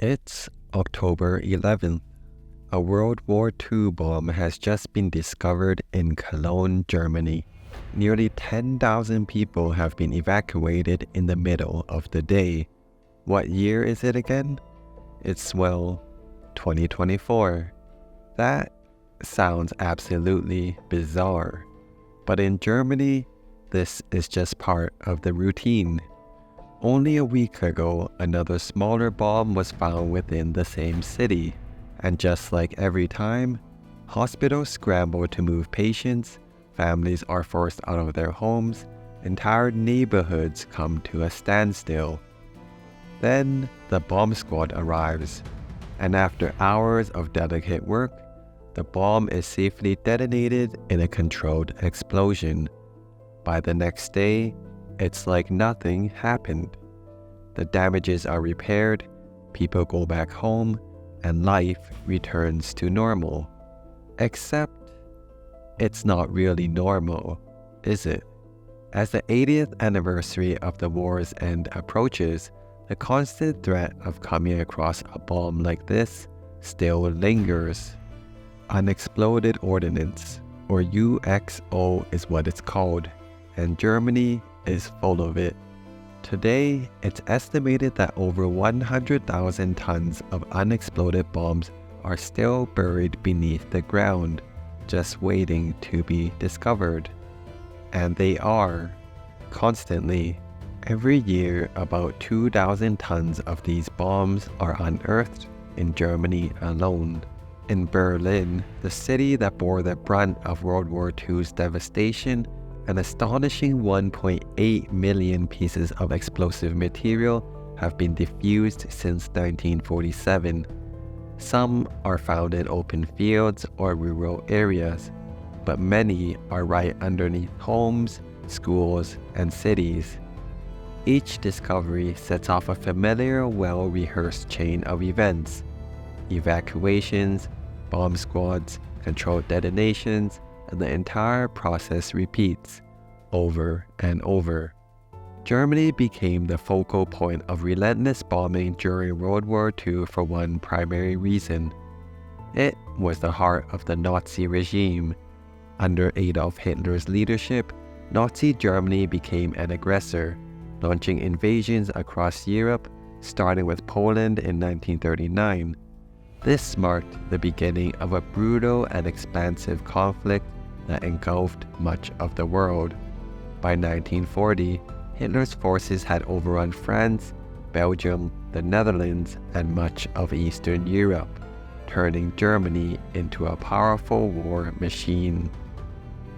It's October 11th. A World War II bomb has just been discovered in Cologne, Germany. Nearly 10,000 people have been evacuated in the middle of the day. What year is it again? It's, 2024. That sounds absolutely bizarre. But in Germany, this is just part of the routine. Only a week ago, another smaller bomb was found within the same city. And just like every time, hospitals scramble to move patients, families are forced out of their homes, entire neighborhoods come to a standstill. Then the bomb squad arrives, and after hours of delicate work, the bomb is safely detonated in a controlled explosion. By the next day, it's like nothing happened. The damages are repaired, people go back home, and life returns to normal. Except, it's not really normal, is it? As the 80th anniversary of the war's end approaches, the constant threat of coming across a bomb like this still lingers. Unexploded ordnance, or UXO, is what it's called, and Germany is full of it. Today, it's estimated that over 100,000 tons of unexploded bombs are still buried beneath the ground, just waiting to be discovered. And they are, constantly. Every year, about 2,000 tons of these bombs are unearthed in Germany alone. In Berlin, the city that bore the brunt of World War II's devastation, an astonishing 1.8 million pieces of explosive material have been diffused since 1947. Some are found in open fields or rural areas, but many are right underneath homes, schools, and cities. Each discovery sets off a familiar, well-rehearsed chain of events: evacuations, bomb squads, controlled detonations, and the entire process repeats over and over. Germany became the focal point of relentless bombing during World War II for one primary reason. It was the heart of the Nazi regime. Under Adolf Hitler's leadership, Nazi Germany became an aggressor, launching invasions across Europe, starting with Poland in 1939. This marked the beginning of a brutal and expansive conflict that engulfed much of the world. By 1940, Hitler's forces had overrun France, Belgium, the Netherlands, and much of Eastern Europe, turning Germany into a powerful war machine.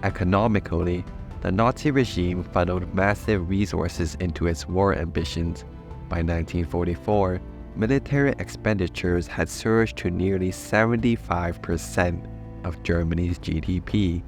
Economically, the Nazi regime funneled massive resources into its war ambitions. By 1944, military expenditures had surged to nearly 75% of Germany's GDP.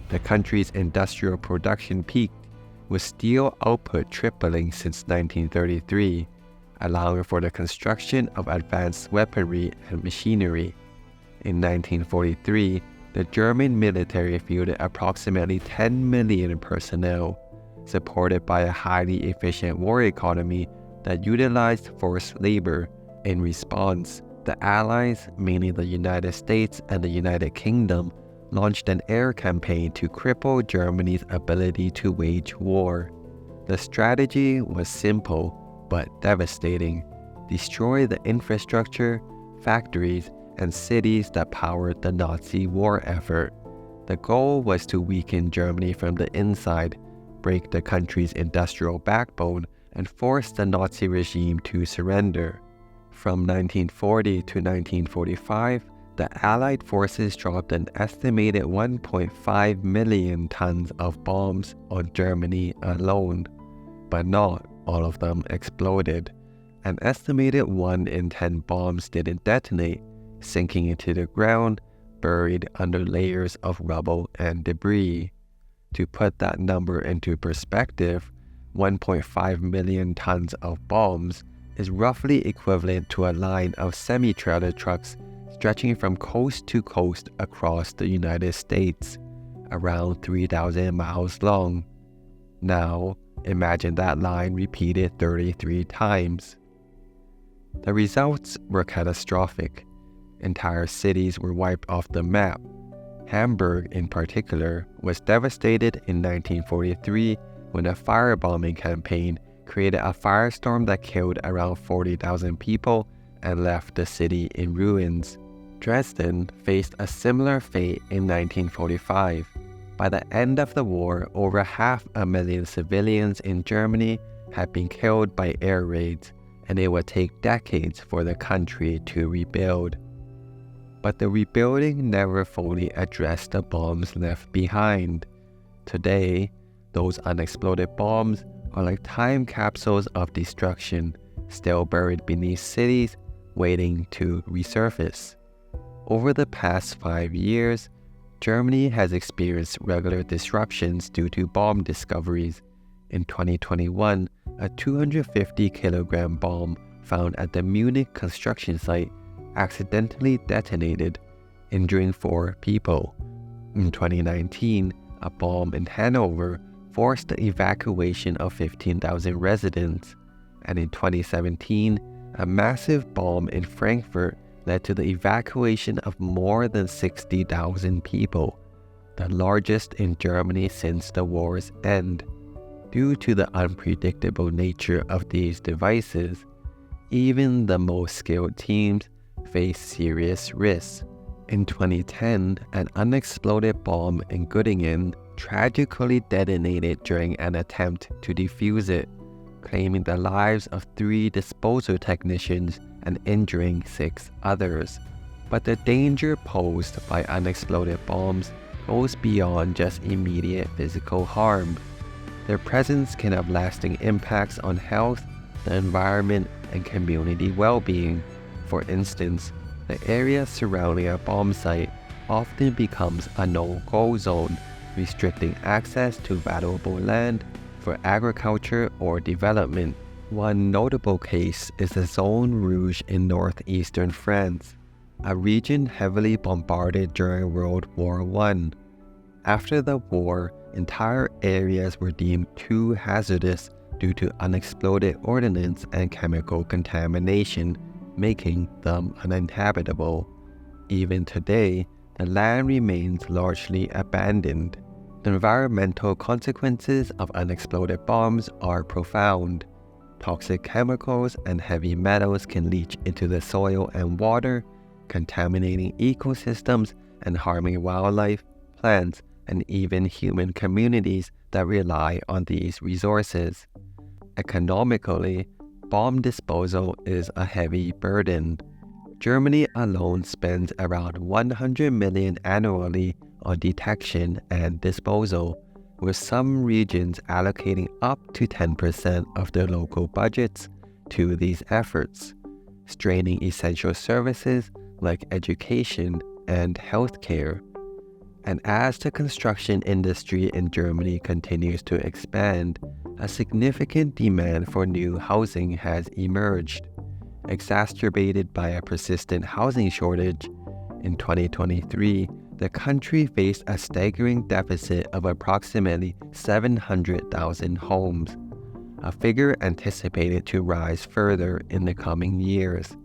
The country's industrial production peaked, with steel output tripling since 1933, allowing for the construction of advanced weaponry and machinery. In 1943, the German military fielded approximately 10 million personnel, supported by a highly efficient war economy that utilized forced labor. In response, the Allies, mainly the United States and the United Kingdom, launched an air campaign to cripple Germany's ability to wage war. The strategy was simple but devastating: destroy the infrastructure, factories, and cities that powered the Nazi war effort. The goal was to weaken Germany from the inside, break the country's industrial backbone, and force the Nazi regime to surrender. From 1940 to 1945, the Allied forces dropped an estimated 1.5 million tons of bombs on Germany alone. But not all of them exploded. An estimated 1 in 10 bombs didn't detonate, sinking into the ground, buried under layers of rubble and debris. To put that number into perspective, 1.5 million tons of bombs is roughly equivalent to a line of semi-trailer trucks stretching from coast to coast across the United States, around 3,000 miles long. Now, imagine that line repeated 33 times. The results were catastrophic. Entire cities were wiped off the map. Hamburg, in particular, was devastated in 1943 when a firebombing campaign created a firestorm that killed around 40,000 people and left the city in ruins. Dresden faced a similar fate in 1945. By the end of the war, over 500,000 civilians in Germany had been killed by air raids, and it would take decades for the country to rebuild. But the rebuilding never fully addressed the bombs left behind. Today, those unexploded bombs are like time capsules of destruction, still buried beneath cities, waiting to resurface. Over the past 5 years, Germany has experienced regular disruptions due to bomb discoveries. In 2021, a 250-kilogram bomb found at the Munich construction site accidentally detonated, injuring 4 people. In 2019, a bomb in Hanover forced the evacuation of 15,000 residents. And in 2017, a massive bomb in Frankfurt led to the evacuation of more than 60,000 people, the largest in Germany since the war's end. Due to the unpredictable nature of these devices, even the most skilled teams face serious risks. In 2010, an unexploded bomb in Göttingen tragically detonated during an attempt to defuse it, claiming the lives of 3 disposal technicians and injuring 6 others. But the danger posed by unexploded bombs goes beyond just immediate physical harm. Their presence can have lasting impacts on health, the environment, and community well-being. For instance, the area surrounding a bomb site often becomes a no-go zone, restricting access to valuable land for agriculture or development. One notable case is the Zone Rouge in northeastern France, a region heavily bombarded during World War I. After the war, entire areas were deemed too hazardous due to unexploded ordnance and chemical contamination, making them uninhabitable. Even today, the land remains largely abandoned. The environmental consequences of unexploded bombs are profound. Toxic chemicals and heavy metals can leach into the soil and water, contaminating ecosystems and harming wildlife, plants, and even human communities that rely on these resources. Economically, bomb disposal is a heavy burden. Germany alone spends around 100 million annually on detection and disposal, with some regions allocating up to 10% of their local budgets to these efforts, straining essential services like education and healthcare. And as the construction industry in Germany continues to expand, a significant demand for new housing has emerged, exacerbated by a persistent housing shortage. In 2023, the country faced a staggering deficit of approximately 700,000 homes, a figure anticipated to rise further in the coming years.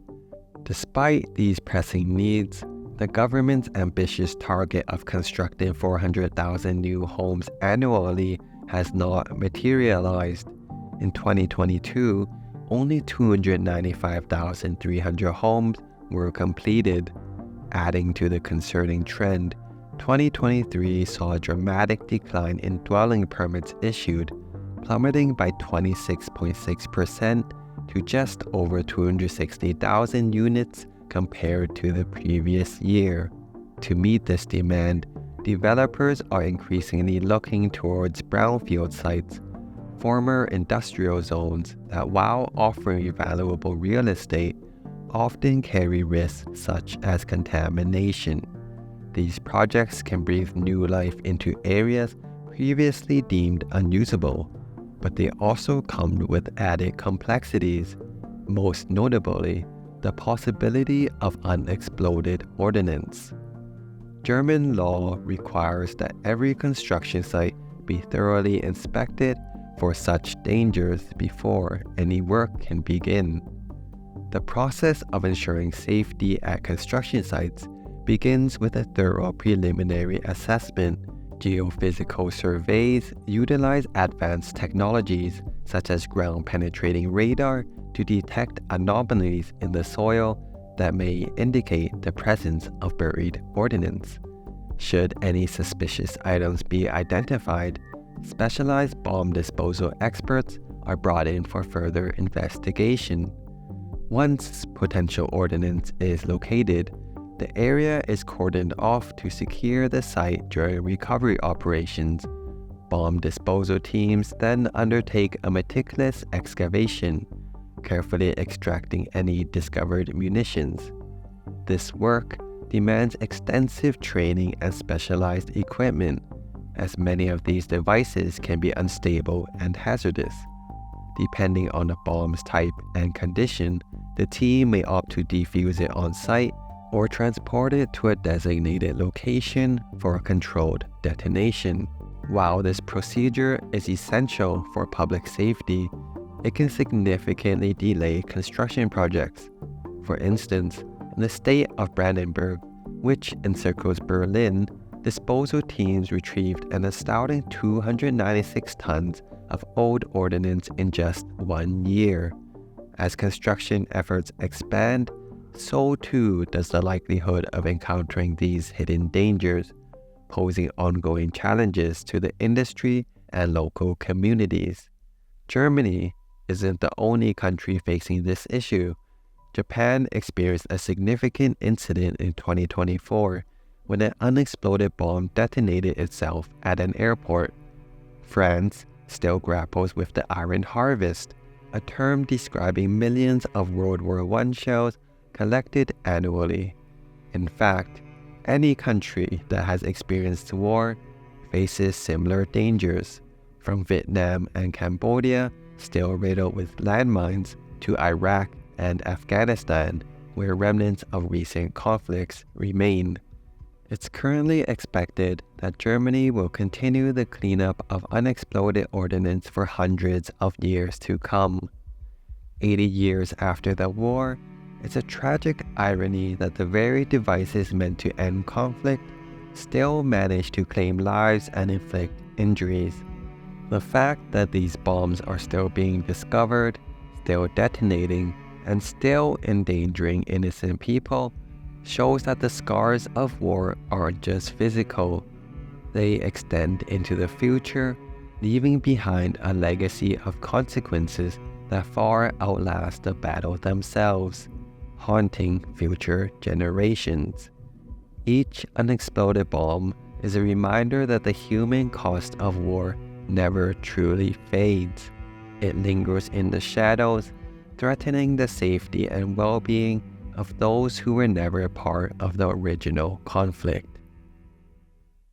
Despite these pressing needs, the government's ambitious target of constructing 400,000 new homes annually has not materialized. In 2022, only 295,300 homes were completed. Adding to the concerning trend, 2023 saw a dramatic decline in dwelling permits issued, plummeting by 26.6% to just over 260,000 units compared to the previous year. To meet this demand, developers are increasingly looking towards brownfield sites, former industrial zones that, while offering valuable real estate, often carry risks such as contamination. These projects can breathe new life into areas previously deemed unusable, but they also come with added complexities, most notably the possibility of unexploded ordnance. German law requires that every construction site be thoroughly inspected for such dangers before any work can begin. The process of ensuring safety at construction sites begins with a thorough preliminary assessment. Geophysical surveys utilize advanced technologies such as ground-penetrating radar to detect anomalies in the soil that may indicate the presence of buried ordnance. Should any suspicious items be identified, specialized bomb disposal experts are brought in for further investigation. Once potential ordnance is located, the area is cordoned off to secure the site during recovery operations. Bomb disposal teams then undertake a meticulous excavation, carefully extracting any discovered munitions. This work demands extensive training and specialized equipment, as many of these devices can be unstable and hazardous. Depending on the bomb's type and condition, the team may opt to defuse it on site or transport it to a designated location for a controlled detonation. While this procedure is essential for public safety, it can significantly delay construction projects. For instance, in the state of Brandenburg, which encircles Berlin, disposal teams retrieved an astounding 296 tons of old ordnance in just 1 year. As construction efforts expand, so too does the likelihood of encountering these hidden dangers, posing ongoing challenges to the industry and local communities. Germany isn't the only country facing this issue. Japan experienced a significant incident in 2024 when an unexploded bomb detonated itself at an airport. France still grapples with the iron harvest, a term describing millions of World War I shells collected annually. In fact, any country that has experienced war faces similar dangers, from Vietnam and Cambodia, still riddled with landmines, to Iraq and Afghanistan, where remnants of recent conflicts remain. It's currently expected that Germany will continue the cleanup of unexploded ordnance for hundreds of years to come. 80 years after the war, it's a tragic irony that the very devices meant to end conflict still manage to claim lives and inflict injuries. The fact that these bombs are still being discovered, still detonating, and still endangering innocent people shows that the scars of war aren't just physical. They extend into the future, leaving behind a legacy of consequences that far outlast the battle themselves, haunting future generations. Each unexploded bomb is a reminder that the human cost of war never truly fades. It lingers in the shadows, threatening the safety and well-being of those who were never part of the original conflict.